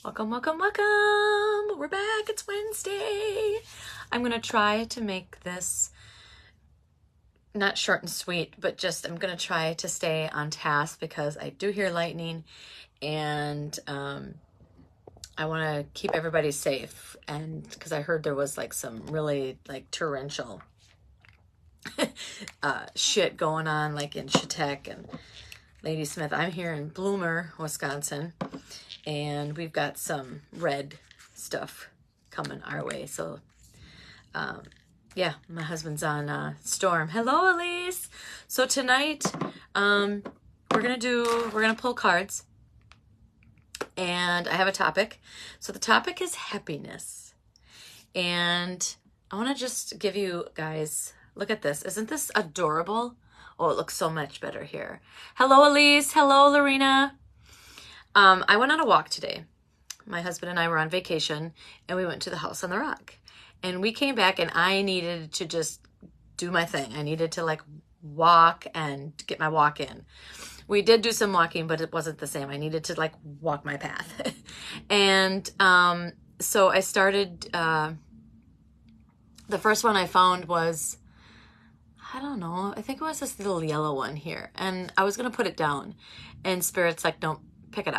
Welcome, welcome, welcome. We're back. It's Wednesday. I'm going to try to make this not short and sweet, but just I'm going to try to stay on task because I do hear lightning and I want to keep everybody safe. And because I heard there was like some really like torrential shit going on like in Chautauqua and Ladysmith. I'm here in Bloomer, Wisconsin. And we've got some red stuff coming our way. So, yeah, my husband's on storm. Hello, Elise. So tonight, we're gonna pull cards, and I have a topic. So the topic is happiness, and I want to just give you guys, look at this. Isn't this adorable? Oh, it looks so much better here. Hello, Elise. Hello, Lorena. I went on a walk today. My husband and I were on vacation and we went to the House on the Rock and we came back and I needed to just do my thing. I needed to like walk and get my walk in. We did do some walking, but it wasn't the same. I needed to like walk my path. And so I started, the first one I found was, I don't know, I think it was this little yellow one here. And I was going to put it down and Spirit's like, don't. Pick it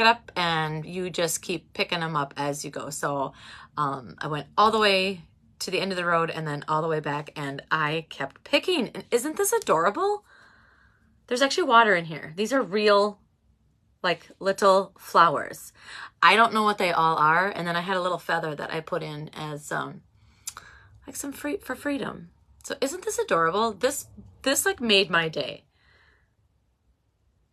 up, and you just keep picking them up as you go. So I went all the way to the end of the road and then all the way back, and I kept picking. And isn't this adorable? There's actually water in here. These are real, like, little flowers. I don't know what they all are, and then I had a little feather that I put in as like some for freedom. So isn't this adorable? This like made my day.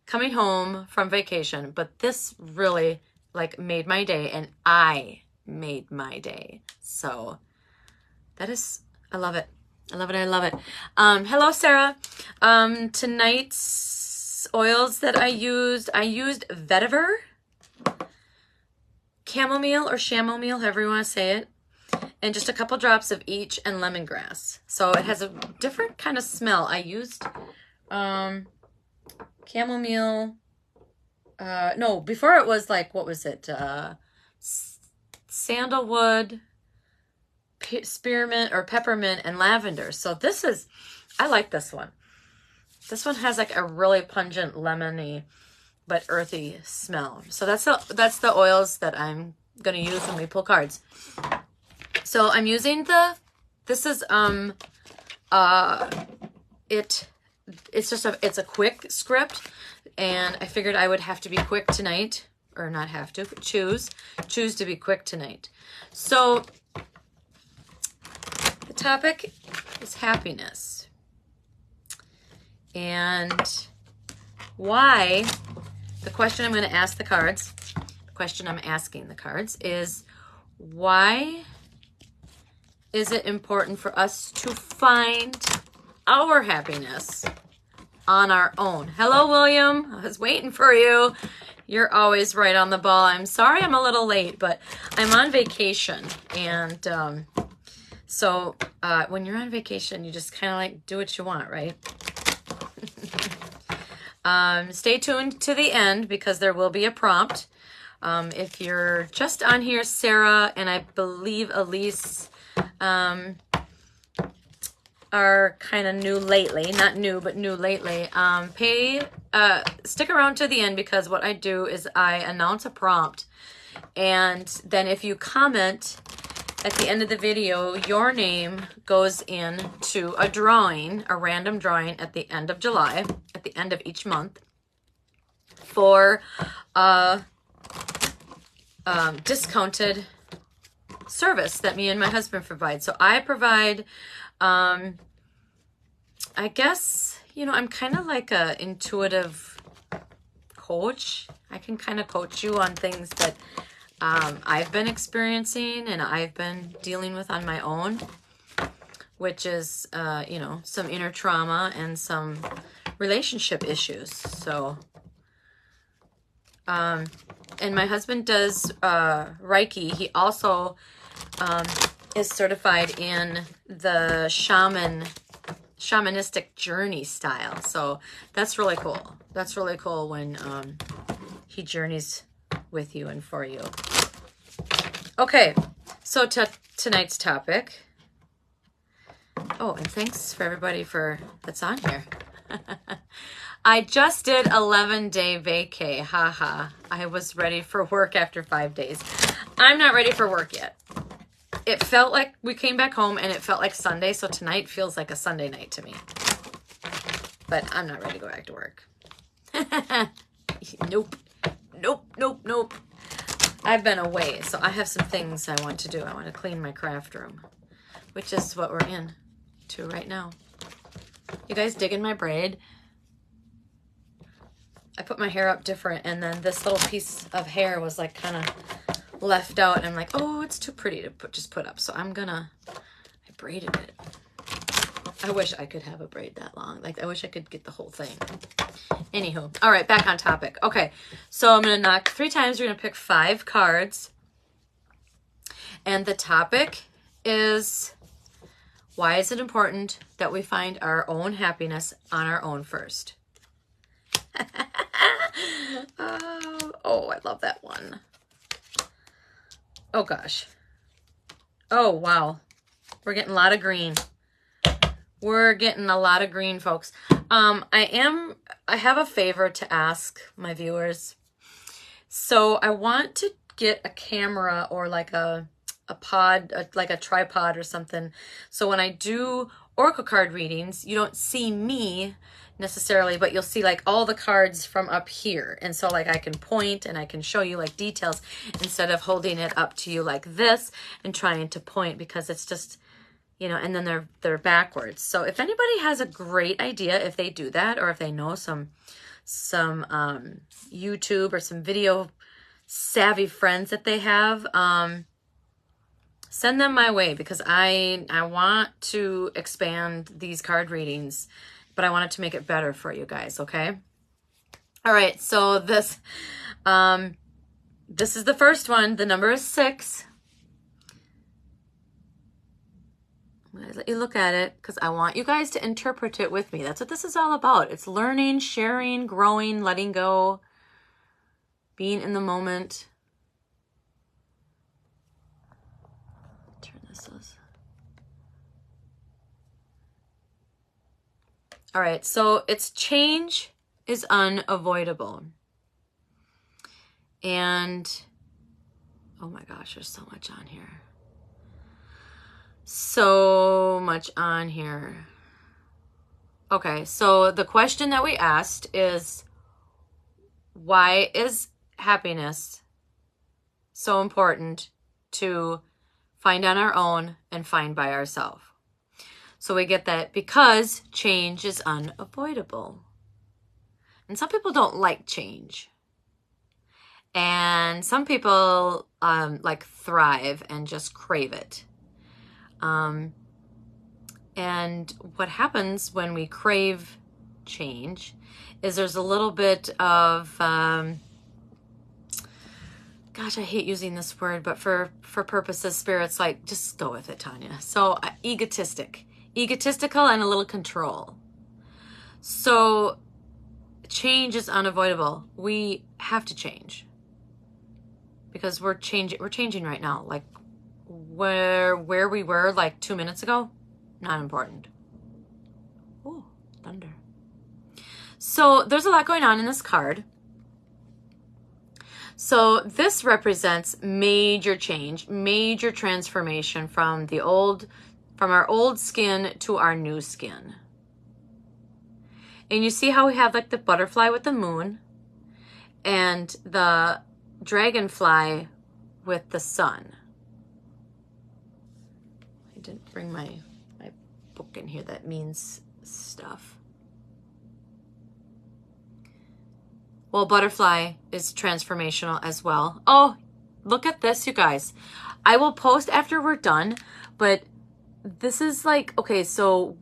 Coming home from vacation, but this really like made my day, and I made my day. So that is, I love it. I love it. I love it. Hello, Sarah. Tonight's oils that I used vetiver, chamomile or chamomile, however you want to say it, and just a couple drops of each and lemongrass. So it has a different kind of smell. I used, chamomile, no, before it was like, what was it? Sandalwood, spearmint or peppermint and lavender. So this is, I like this one. This one has like a really pungent lemony, but earthy smell. So that's the oils that I'm going to use when we pull cards. So I'm using this is, it's a quick script, and I figured I would have to be quick tonight, or not have to, choose to be quick tonight. So the topic is happiness, and why, the question I'm going to ask the cards, the question I'm asking the cards is, why is it important for us to find our happiness on our own? Hello, William. I was waiting for you. You're always right on the ball. I'm sorry I'm a little late, but I'm on vacation. And so when you're on vacation, you just kind of like do what you want, right? Stay tuned to the end because there will be a prompt. If you're just on here, Sarah and I believe Elise are kind of new lately, not new, but new lately. Stick around to the end because what I do is I announce a prompt, and then if you comment at the end of the video, your name goes into a drawing, a random drawing at the end of July, at the end of each month, for discounted service that me and my husband provide. So I provide, I guess, you know, I'm kind of like a intuitive coach. I can kind of coach you on things that I've been experiencing and I've been dealing with on my own, which is, you know, some inner trauma and some relationship issues. So, and my husband does Reiki. He also is certified in the shamanistic journey style. So that's really cool. That's really cool when he journeys with you and for you. Okay, so tonight's topic. Oh, and thanks for everybody that's on here. I just did 11-day vacay. Haha. I was ready for work after 5 days. I'm not ready for work yet. It felt like we came back home and it felt like Sunday, so tonight feels like a Sunday night to me. But I'm not ready to go back to work. Nope. Nope, nope, nope. I've been away, so I have some things I want to do. I want to clean my craft room, which is what we're into right now. You guys digging my braid? I put my hair up different, and then this little piece of hair was like kind of left out, and I'm like, oh, it's too pretty to just put up. So I braided it. I wish I could have a braid that long. Like, I wish I could get the whole thing. Anywho, all right, back on topic. Okay, so I'm going to knock 3 times. We're going to pick 5 cards. And the topic is, why is it important that we find our own happiness on our own first? Oh, I love that one. Oh, gosh. Oh, wow. We're getting a lot of green. We're getting a lot of green, folks. I have a favor to ask my viewers. So I want to get a camera or like a pod, like a tripod or something. So when I do oracle card readings, you don't see me necessarily, but you'll see like all the cards from up here. And so like I can point and I can show you like details instead of holding it up to you like this and trying to point, because it's just, you know, and then they're backwards. So if anybody has a great idea, if they do that, or if they know some YouTube or some video savvy friends that they have, send them my way, because I want to expand these card readings, but I wanted to make it better for you guys. Okay. All right. So this is the first one. The number is 6. I'm going to let you look at it because I want you guys to interpret it with me. That's what this is all about. It's learning, sharing, growing, letting go, being in the moment. Turn this. All right, so it's change is unavoidable. And, oh my gosh, there's so much on here. So much on here. Okay, so the question that we asked is, why is happiness so important to find on our own and find by ourselves? So we get that because change is unavoidable. And some people don't like change. And some people like thrive and just crave it. And what happens when we crave change is there's a little bit of, gosh, I hate using this word, but for purposes, spirits like, just go with it, Tanya. So egotistical and a little control. So change is unavoidable. We have to change because we're changing right now. Like where we were like 2 minutes ago, not important. Oh, thunder. So there's a lot going on in this card. So this represents major change, major transformation from our old skin to our new skin. And you see how we have like the butterfly with the moon and the dragonfly with the sun. I didn't bring my book in here that means stuff. Well, butterfly is transformational as well. Oh, look at this, you guys. I will post after we're done, but this is like, okay, so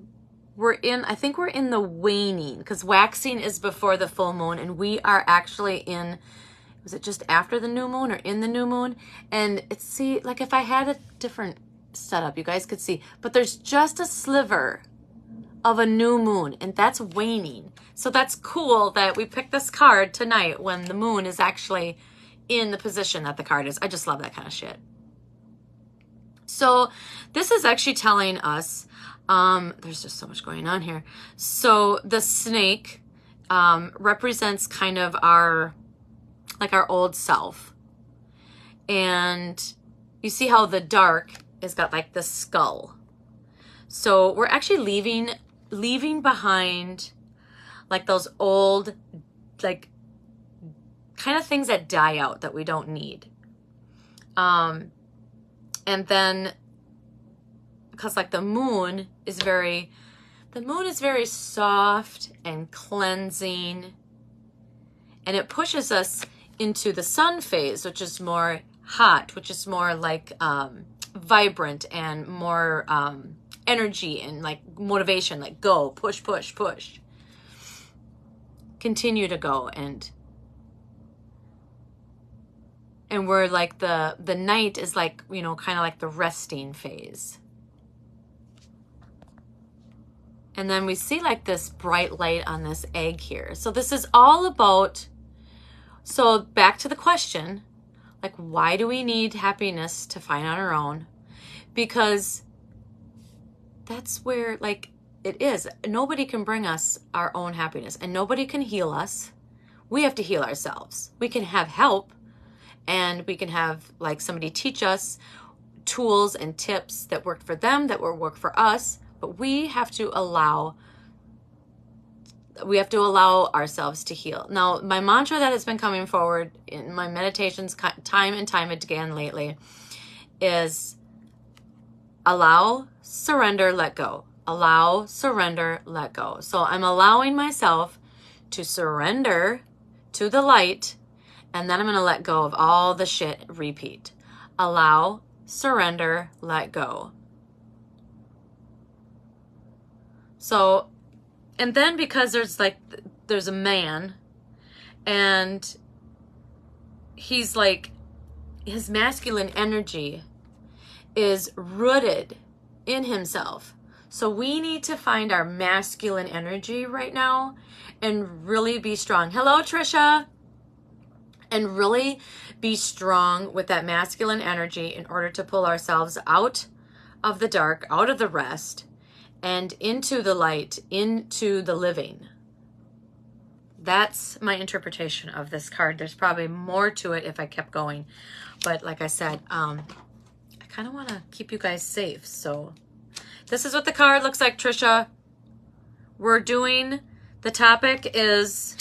I think we're in the waning, because waxing is before the full moon, and we are actually in, was it just after the new moon or in the new moon? And it's, see, like if I had a different setup, you guys could see, but there's just a sliver of a new moon, and that's waning. So that's cool that we picked this card tonight when the moon is actually in the position that the card is. I just love that kind of shit. So this is actually telling us, there's just so much going on here. So the snake represents kind of our old self. And you see how the dark has got like the skull. So we're actually leaving behind like those old, like kind of things that die out that we don't need. And then because like the moon is very soft and cleansing, and it pushes us into the sun phase, which is more hot, which is more like vibrant and more energy and like motivation, like go, push, push, push. Continue to go, and we're like the night is like, you know, kind of like the resting phase. And then we see like this bright light on this egg here. So this is all about, so back to the question, like, why do we need happiness to find on our own? Because that's where like it is. Nobody can bring us our own happiness, and nobody can heal us. We have to heal ourselves. We can have help, and we can have like somebody teach us tools and tips that worked for them, that will work for us. But we have to allow ourselves to heal. Now, my mantra that has been coming forward in my meditations time and time again lately is allow, surrender, let go. Allow, surrender, let go. So I'm allowing myself to surrender to the light, and then I'm going to let go of all the shit. Repeat. Allow, surrender, let go. So, and then because there's a man, and he's like, his masculine energy is rooted in himself. So we need to find our masculine energy right now and really be strong. Hello, Trisha. And really be strong with that masculine energy in order to pull ourselves out of the dark, out of the rest, and into the light, into the living. That's my interpretation of this card. There's probably more to it if I kept going. But like I said, I kind of want to keep you guys safe. So this is what the card looks like, Trisha. The topic is,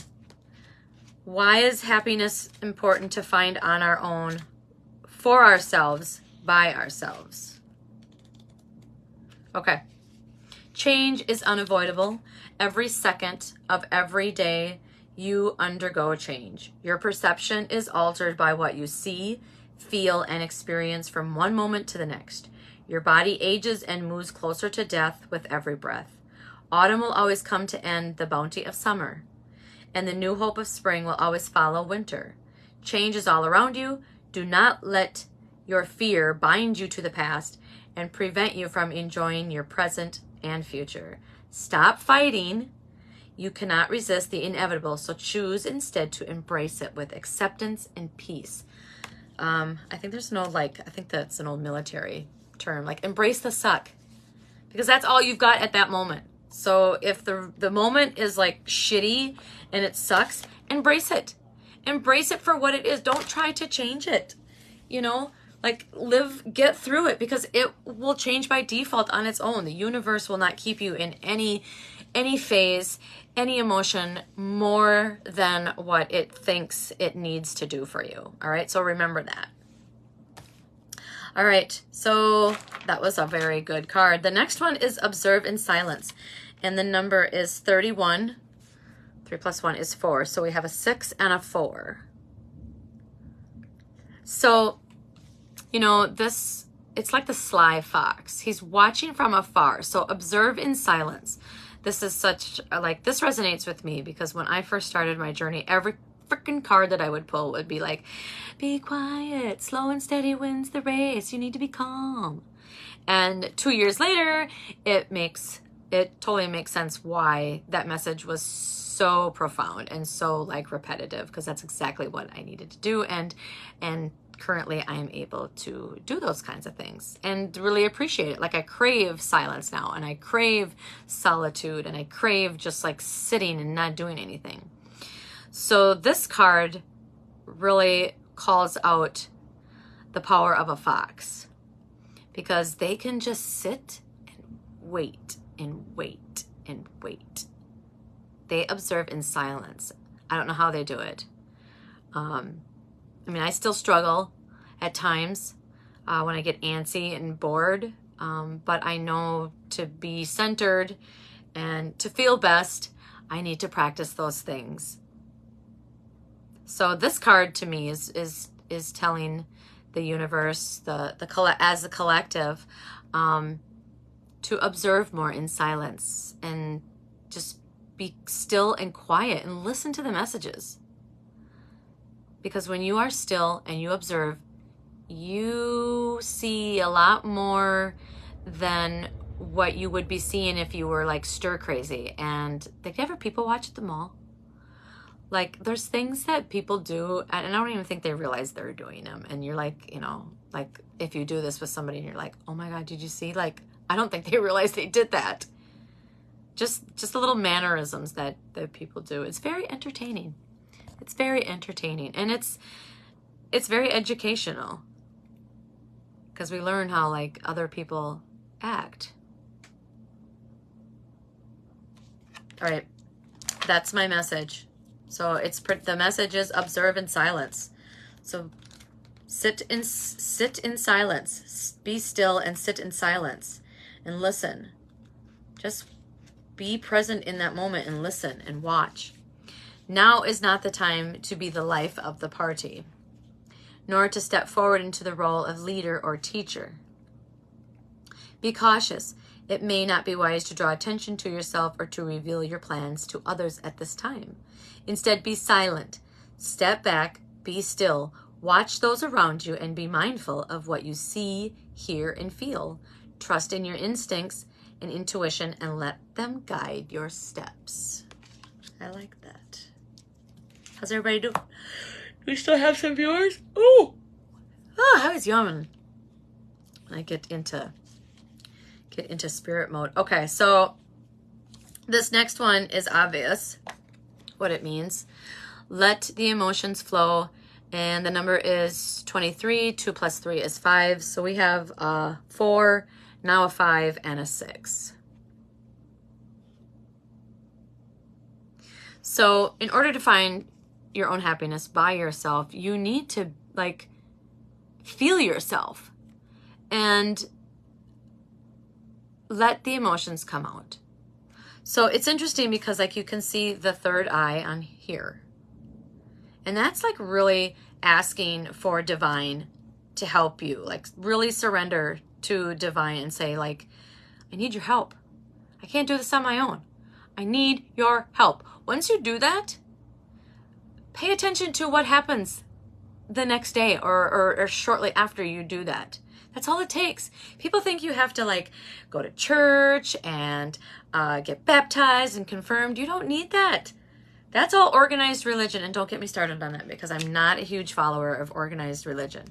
why is happiness important to find on our own, for ourselves, by ourselves? Okay. Change is unavoidable. Every second of every day, you undergo change. Your perception is altered by what you see, feel, and experience from one moment to the next. Your body ages and moves closer to death with every breath. Autumn will always come to end the bounty of summer, and the new hope of spring will always follow winter. Change is all around you. Do not let your fear bind you to the past and prevent you from enjoying your present and future. Stop fighting. You cannot resist the inevitable, so choose instead to embrace it with acceptance and peace. I think there's no I think that's an old military term, like embrace the suck, because that's all you've got at that moment. So if the moment is like shitty and it sucks, embrace it. Embrace it for what it is. Don't try to change it. You know, like get through it, because it will change by default on its own. The universe will not keep you in any phase, any emotion more than what it thinks it needs to do for you. All right. So remember that. All right. So that was a very good card. The next one is Observe in Silence. And the number is 31. 3 plus 1 is 4. So we have a 6 and a 4. So, you know, it's like the sly fox. He's watching from afar. So observe in silence. This is this resonates with me, because when I first started my journey, every freaking card that I would pull would be like, be quiet, slow and steady wins the race. You need to be calm. And 2 years later, it totally makes sense why that message was so profound and so like repetitive, because that's exactly what I needed to do. And currently I am able to do those kinds of things and really appreciate it. Like I crave silence now, and I crave solitude, and I crave just like sitting and not doing anything. So this card really calls out the power of a fox, because they can just sit and wait and wait and wait. They observe in silence. I don't know how they do it. I mean, I still struggle at times when I get antsy and bored, but I know to be centered and to feel best, I need to practice those things. So this card to me is telling the universe, as a collective, to observe more in silence and just be still and quiet and listen to the messages. Because when you are still and you observe, you see a lot more than what you would be seeing if you were like stir crazy. And like, you ever people watch at the mall? Like, there's things that people do, and I don't even think they realize they're doing them. And you're like, you know, like if you do this with somebody and you're like, oh my God, did you see? Like, I don't think they realize they did that. Just the little mannerisms that people do. It's very entertaining. It's very entertaining, and it's very educational, because we learn how like other people act. All right, that's my message. So the message is observe in silence. So sit in silence. Be still and sit in silence and listen. Just be present in that moment and listen and watch. Now is not the time to be the life of the party, nor to step forward into the role of leader or teacher. Be cautious. It may not be wise to draw attention to yourself or to reveal your plans to others at this time. Instead, be silent. Step back, be still, watch those around you, and be mindful of what you see, hear, and feel. Trust in your instincts and intuition and let them guide your steps. I like that. How's everybody doing? Do we still have some viewers? Oh, I was yawning when I get into spirit mode. Okay, so this next one is obvious what it means. Let the emotions flow, and the number is 23. 2 plus 3 is 5. So we have a 4, now a 5, and a 6. So in order to find your own happiness by yourself, you need to like feel yourself and let the emotions come out. So it's interesting because like you can see the third eye on here, and that's like really asking for divine to help you, like really surrender to divine and say like, I need your help. I can't do this on my own. I need your help. Once you do that, pay attention to what happens the next day or shortly after you do that. That's all it takes. People think you have to like go to church and get baptized and confirmed. You don't need that. That's all organized religion, and don't get me started on that because I'm not a huge follower of organized religion.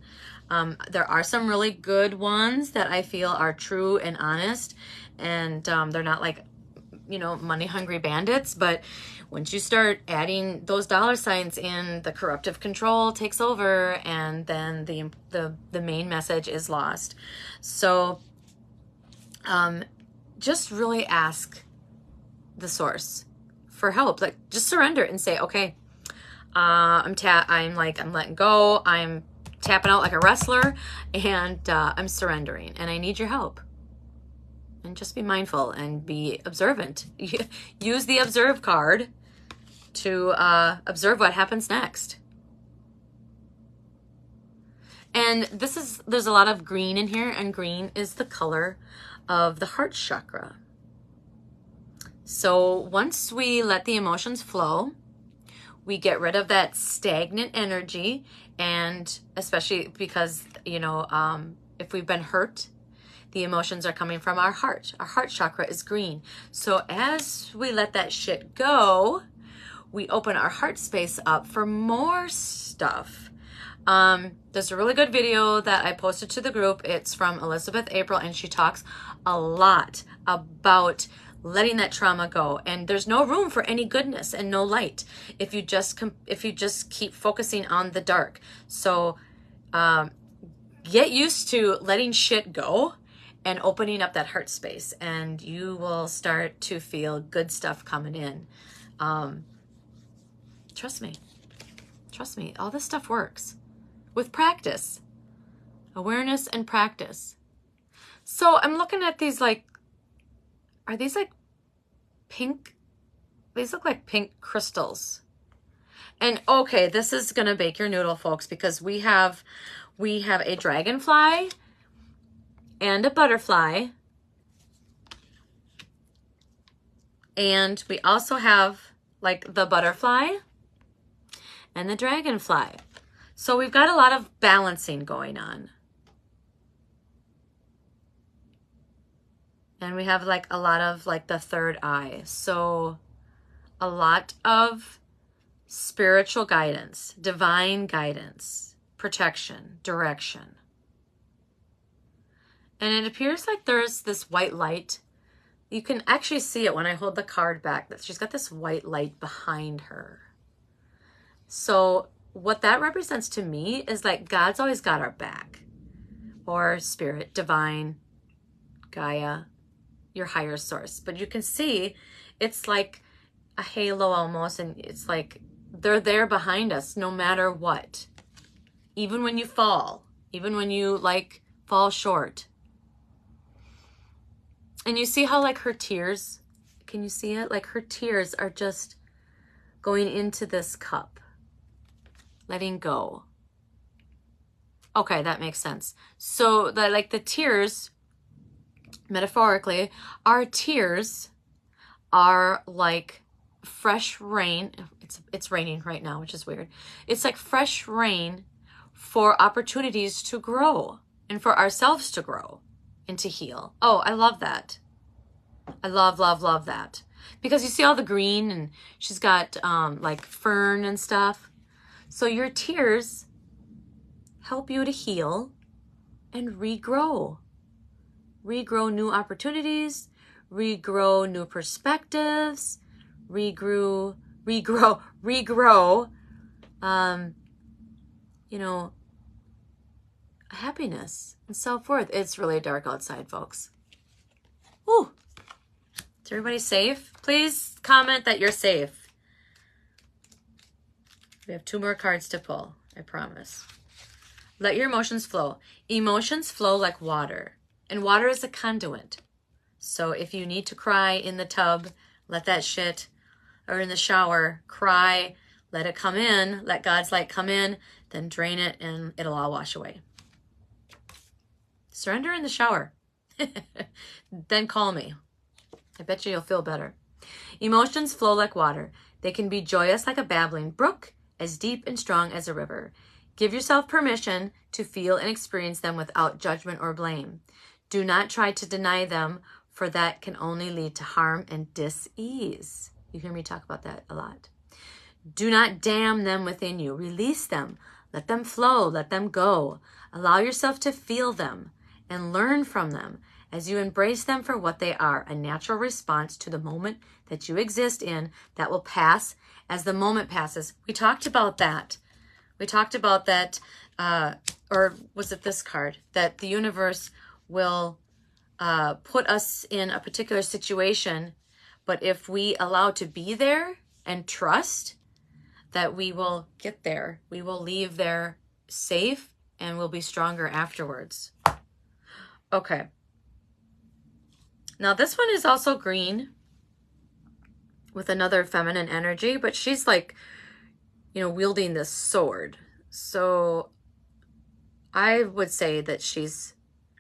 There are some really good ones that I feel are true and honest, and they're not like, you know, money-hungry bandits, but once you start adding those dollar signs in, the corruptive control takes over, and then the main message is lost. So just really ask the source for help. Like, just surrender and say, okay, I'm letting go. I'm tapping out like a wrestler, and I'm surrendering, and I need your help. And just be mindful and be observant. Use the observe card to observe what happens next. And there's a lot of green in here, and green is the color of the heart chakra. So once we let the emotions flow, we get rid of that stagnant energy, and especially because, you know, if we've been hurt, the emotions are coming from our heart. Our heart chakra is green. So as we let that shit go, we open our heart space up for more stuff. There's a really good video that I posted to the group. It's from Elizabeth April, and she talks a lot about letting that trauma go. And there's no room for any goodness and no light if you just keep focusing on the dark. So get used to letting shit go and opening up that heart space, and you will start to feel good stuff coming in. Trust me, all this stuff works with practice, awareness and practice. So I'm looking at these, like, are these like pink? These look like pink crystals. And okay, this is gonna bake your noodle, folks, because we have a dragonfly and a butterfly, and we also have like the butterfly and the dragonfly. So we've got a lot of balancing going on. And we have like a lot of like the third eye. So a lot of spiritual guidance, divine guidance, protection, direction. And it appears like there's this white light. You can actually see it when I hold the card back, that she's got this white light behind her. So what that represents to me is like God's always got our back, or spirit, divine, Gaia, your higher source. But you can see it's like a halo almost, and it's like they're there behind us no matter what. Even when you fall, even when you like fall short. And you see how like her tears, can you see it? Like her tears are just going into this cup, letting go. Okay, that makes sense. So the tears, metaphorically, our tears are like fresh rain. It's raining right now, which is weird. It's like fresh rain for opportunities to grow and for ourselves to grow and to heal. Oh, I love that. I love, love, love that. Because you see all the green, and she's got like fern and stuff. So your tears help you to heal and regrow. Regrow new opportunities, regrow new perspectives, regrow, you know, happiness and self-worth. It's really dark outside, folks. Woo! Is everybody safe? Please comment that you're safe. We have 2 more cards to pull, I promise. Let your emotions flow. Emotions flow like water, and water is a conduit. So if you need to cry in the tub, let that shit, or in the shower, cry, let it come in, let God's light come in, then drain it, and it'll all wash away. Surrender in the shower. Then call me. I bet you'll feel better. Emotions flow like water. They can be joyous like a babbling brook, as deep and strong as a river. Give yourself permission to feel and experience them without judgment or blame. Do not try to deny them, for that can only lead to harm and dis-ease. You hear me talk about that a lot. Do not dam them within you. Release them. Let them flow. Let them go. Allow yourself to feel them and learn from them as you embrace them for what they are, a natural response to the moment that you exist in that will pass as the moment passes. We talked about that. We talked about that, or was it this card? That the universe will put us in a particular situation, but if we allow to be there and trust that we will get there, we will leave there safe and we'll be stronger afterwards. Okay. Now this one is also green with another feminine energy, but she's like, you know, wielding this sword. So I would say that she's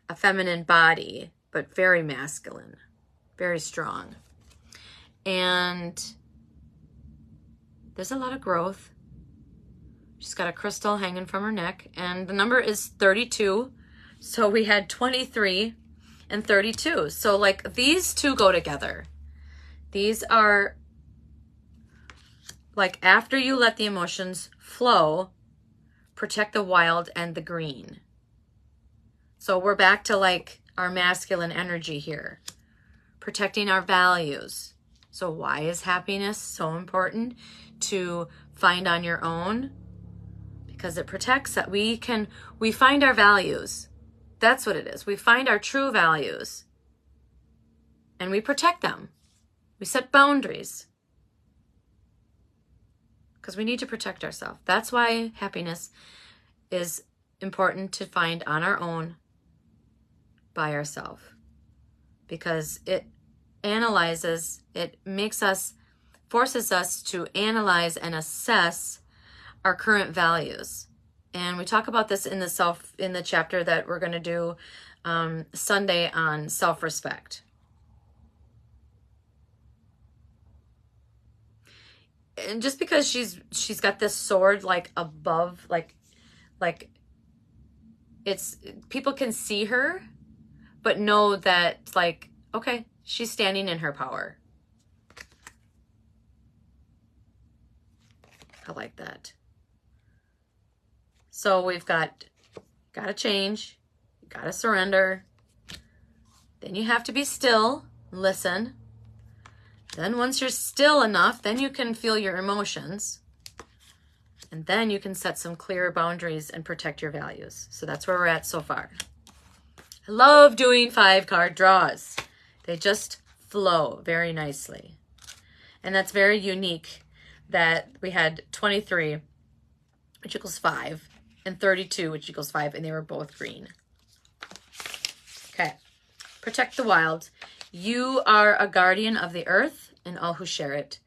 a feminine body, but very masculine, very strong. And there's a lot of growth. She's got a crystal hanging from her neck, and the number is 32. So we had 23 and 32. So like these two go together. These are like after you let the emotions flow, protect the wild and the green. So we're back to like our masculine energy here, protecting our values. So why is happiness so important to find on your own? Because it protects that we find our values. That's what it is. We find our true values and we protect them. We set boundaries because we need to protect ourselves. That's why happiness is important to find on our own by ourselves, because it analyzes, it forces us to analyze and assess our current values. And we talk about this in the chapter that we're going to do Sunday on self-respect. And just because she's got this sword like above, like it's, people can see her, but know that like, okay, she's standing in her power. I like that. So we've got to change, got to surrender. Then you have to be still, listen. Then once you're still enough, then you can feel your emotions. And then you can set some clear boundaries and protect your values. So that's where we're at so far. I love doing 5-card draws. They just flow very nicely. And that's very unique that we had 23, which equals 5, and 32, which equals 5, and they were both green. Okay. Protect the wild. You are a guardian of the earth and all who share it.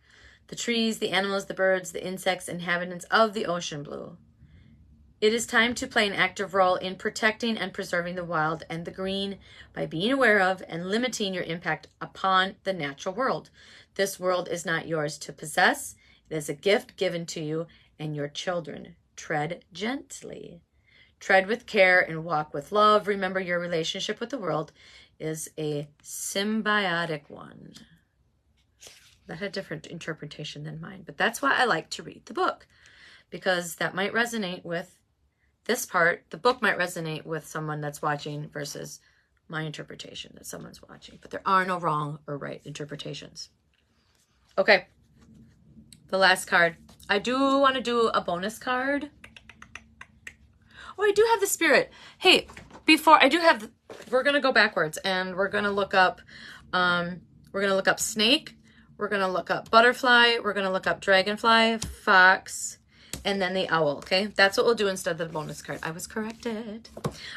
The trees, the animals, the birds, the insects, inhabitants of the ocean blue. It is time to play an active role in protecting and preserving the wild and the green by being aware of and limiting your impact upon the natural world. This world is not yours to possess. It is a gift given to you and your children. Tread gently. Tread with care and walk with love. Remember, your relationship with the world is a symbiotic one. That had a different interpretation than mine, but that's why I like to read the book, because that might resonate with this part. The book might resonate with someone that's watching versus my interpretation that someone's watching, but there are no wrong or right interpretations. Okay, the last card. I do want to do a bonus card. Oh, I do have the spirit. Hey, before I do have, we're going to go backwards and we're going to look up, snake. We're going to look up butterfly. We're going to look up dragonfly, fox, and then the owl, okay? That's what we'll do instead of the bonus card. I was corrected.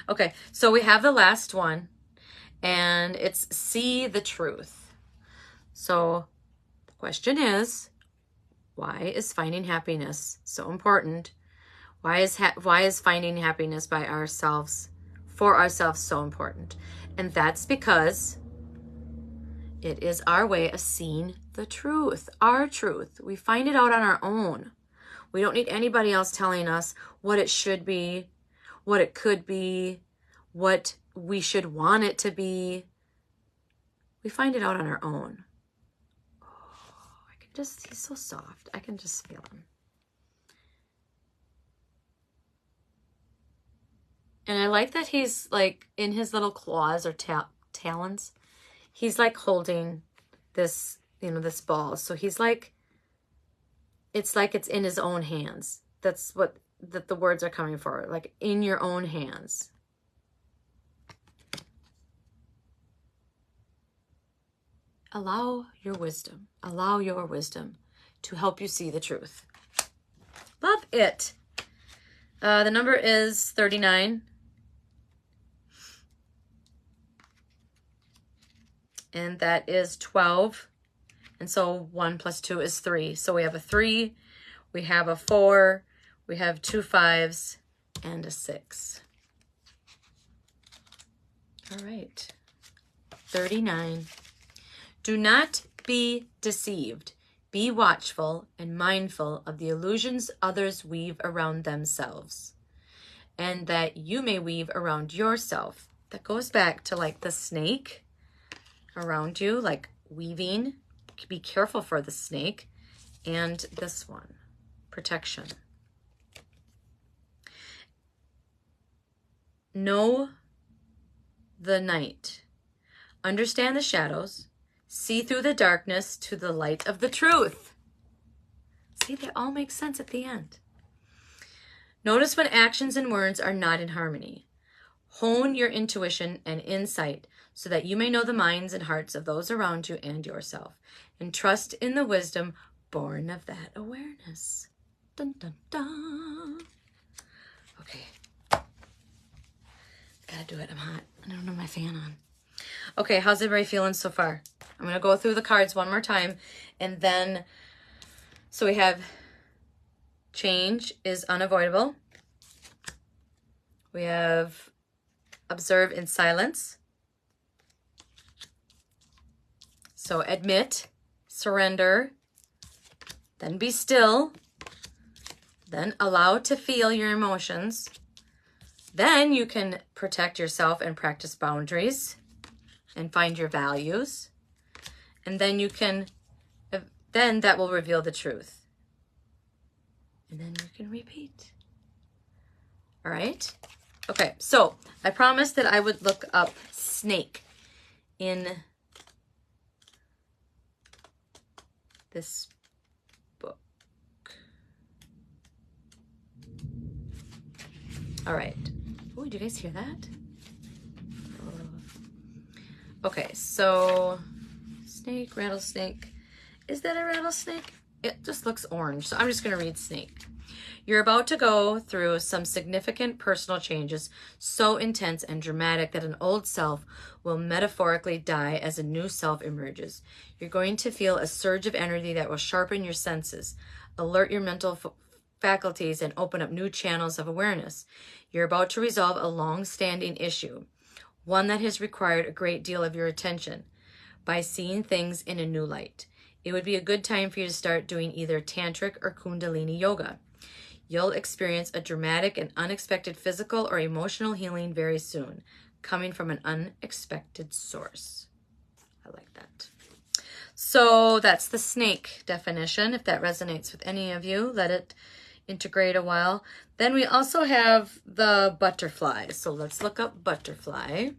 Okay, so we have the last one, and it's see the truth. So the question is, why is finding happiness so important? Why is finding happiness by ourselves, for ourselves, so important? And that's because it is our way of seeing the truth, our truth. We find it out on our own. We don't need anybody else telling us what it should be, what it could be, what we should want it to be. We find it out on our own. Oh, he's so soft. I can just feel him. And I like that he's like in his little claws or talons. He's like holding this, this ball. So he's like, it's like it's in his own hands. That's what the words are coming for, like in your own hands. Allow your wisdom to help you see the truth. Love it. The number is 39. And that is 12. And so 1 plus 2 is 3. So we have a 3, we have a 4, we have 2 5s, and a 6. All right. 39. Do not be deceived. Be watchful and mindful of the illusions others weave around themselves, and that you may weave around yourself. That goes back to like the snake around you, like weaving. Be careful for the snake. And this one, protection. Know the night. Understand the shadows. See through the darkness to the light of the truth. See, they all make sense at the end. Notice when actions and words are not in harmony. Hone your intuition and insight so that you may know the minds and hearts of those around you and yourself, and trust in the wisdom born of that awareness. Dun, dun, dun. Okay. Gotta do it. I'm hot. I don't have my fan on. Okay, how's everybody feeling so far? I'm going to go through the cards one more time, and then, so we have change is unavoidable. We have observe in silence. So admit, surrender, then be still, then allow to feel your emotions. Then you can protect yourself and practice boundaries and find your values. And then you can, then that will reveal the truth. And then you can repeat. All right? Okay, so I promised that I would look up snake in this book. All right. Oh, do you guys hear that? Okay, so snake, rattlesnake. Is that a rattlesnake? It just looks orange, so I'm just going to read snake. You're about to go through some significant personal changes, so intense and dramatic that an old self will metaphorically die as a new self emerges. You're going to feel a surge of energy that will sharpen your senses, alert your mental faculties, and open up new channels of awareness. You're about to resolve a long-standing issue, one that has required a great deal of your attention, by seeing things in a new light. It would be a good time for you to start doing either tantric or kundalini yoga. You'll experience a dramatic and unexpected physical or emotional healing very soon, coming from an unexpected source. I like that. So that's the snake definition. If that resonates with any of you, let it integrate a while. Then we also have the butterfly. So let's look up butterfly.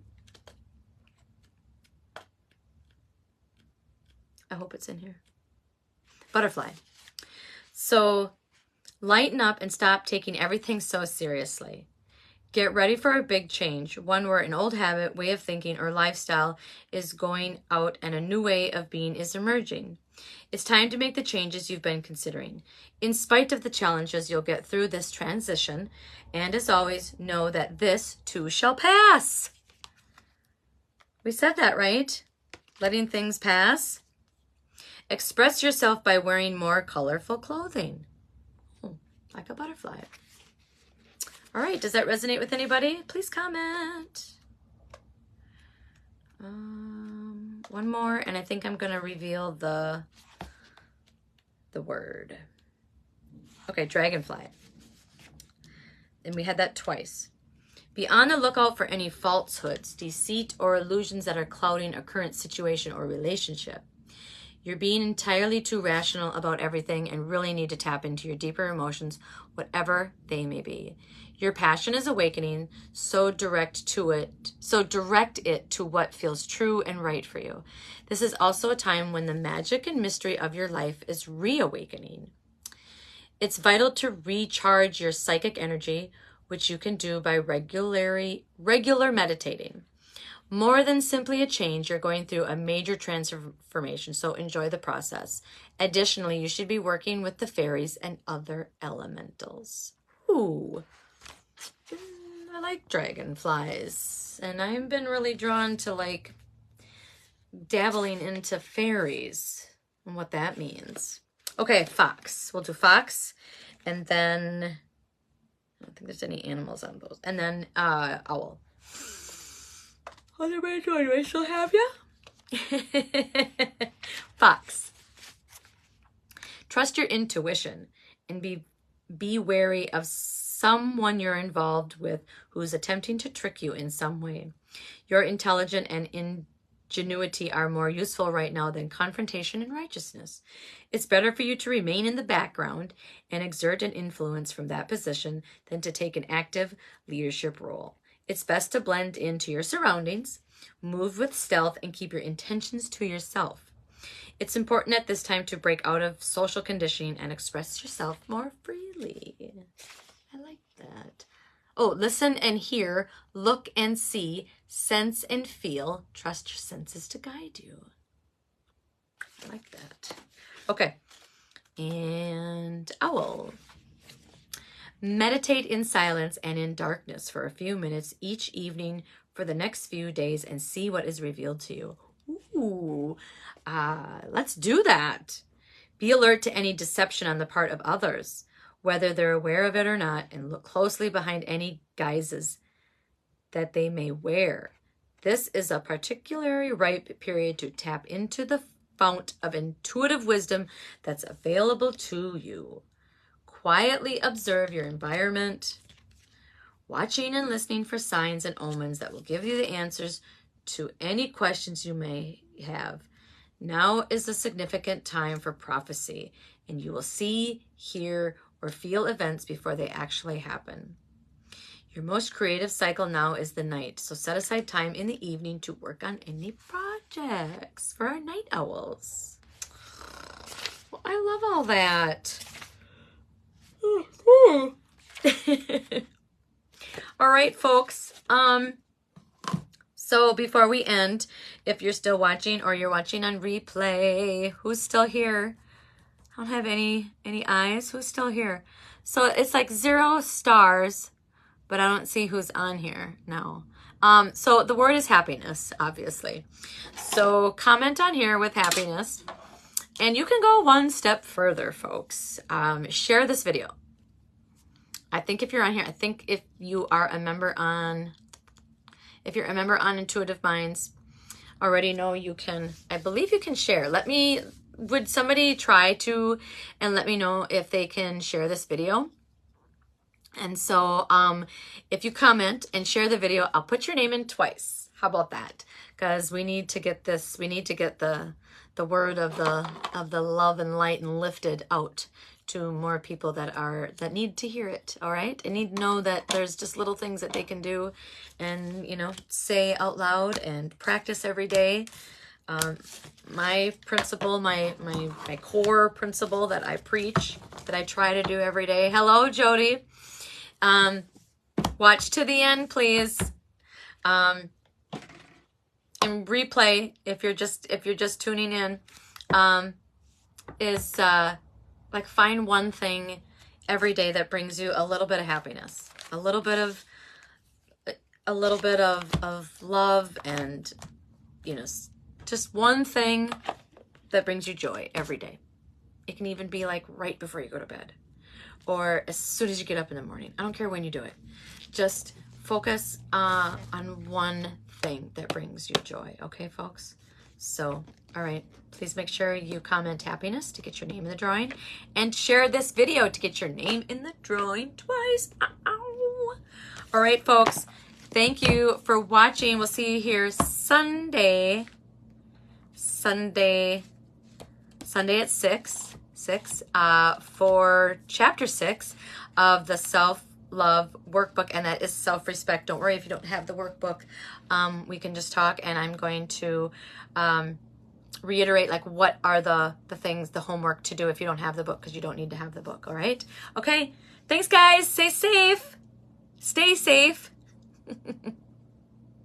I hope it's in here. Butterfly. So lighten up and stop taking everything so seriously. Get ready for a big change, one where an old habit, way of thinking, or lifestyle is going out and a new way of being is emerging. It's time to make the changes you've been considering. In spite of the challenges, you'll get through this transition, and as always, know that this too shall pass. We said that, right? Letting things pass. Express yourself by wearing more colorful clothing. Like a butterfly. All right, does that resonate with anybody? Please comment. One more, and I think I'm going to reveal the word. Okay, dragonfly. And we had that twice. Be on the lookout for any falsehoods, deceit, or illusions that are clouding a current situation or relationship. You're being entirely too rational about everything and really need to tap into your deeper emotions, whatever they may be. Your passion is awakening, so direct it to what feels true and right for you. This is also a time when the magic and mystery of your life is reawakening. It's vital to recharge your psychic energy, which you can do by regular meditating. More than simply a change, you're going through a major transformation, so enjoy the process. Additionally, you should be working with the fairies and other elementals. Ooh, I like dragonflies, and I've been really drawn to like dabbling into fairies and what that means. Okay, fox. We'll do fox, and then I don't think there's any animals on those, and then owl. How's everybody doing? Do I still have you? Fox. Trust your intuition and be wary of someone you're involved with who's attempting to trick you in some way. You're intelligent and ingenuity are more useful right now than confrontation and righteousness. It's better for you to remain in the background and exert an influence from that position than to take an active leadership role. It's best to blend into your surroundings, move with stealth, and keep your intentions to yourself. It's important at this time to break out of social conditioning and express yourself more freely. I like that. Oh, listen and hear, look and see, sense and feel. Trust your senses to guide you. I like that. Okay. And owl. Meditate in silence and in darkness for a few minutes each evening for the next few days and see what is revealed to you. Ooh, let's do that. Be alert to any deception on the part of others, whether they're aware of it or not, and look closely behind any guises that they may wear. This is a particularly ripe period to tap into the fount of intuitive wisdom that's available to you. Quietly observe your environment, watching and listening for signs and omens that will give you the answers to any questions you may have. Now is a significant time for prophecy, and you will see, hear, or feel events before they actually happen. Your most creative cycle now is the night, so set aside time in the evening to work on any projects for our night owls. Well, I love all that. All right, folks. So before we end, if you're still watching or you're watching on replay, who's still here? I don't have any eyes. Who's still here? So it's like 0 stars, but I don't see who's on here now. So the word is happiness, obviously. So comment on here with happiness. And you can go one step further, folks. Share this video. I think if you're on here, I think if you are a member on, Intuitive Minds, already know you can, I believe you can share. Would somebody try to, and let me know if they can share this video? And so if you comment and share the video, I'll put your name in twice. How about that? Because we need to get this, we need to get the word of the love and light and lifted out to more people that need to hear it. All right, and need to know that there's just little things that they can do and, you know, say out loud and practice every day. My principle, my core principle that I preach, that I try to do every day. Hello, Jody. Watch to the end, please. And replay if you're just tuning in. Is like find one thing every day that brings you a little bit of happiness, a little bit of love, and, you know, just one thing that brings you joy every day. It can even be like right before you go to bed or as soon as you get up in the morning. I don't care when you do it. Just focus on one thing that brings you joy. Okay, folks? So, all right. Please make sure you comment happiness to get your name in the drawing, and share this video to get your name in the drawing twice. Ow. All right, folks. Thank you for watching. We'll see you here Sunday at 6 for chapter 6 of the self-love workbook, and that is self-respect. Don't worry if you don't have the workbook. We can just talk, and I'm going to reiterate like what are the things, the homework to do if you don't have the book, because you don't need to have the book. All right? Okay. Thanks, guys. Stay safe. Stay safe.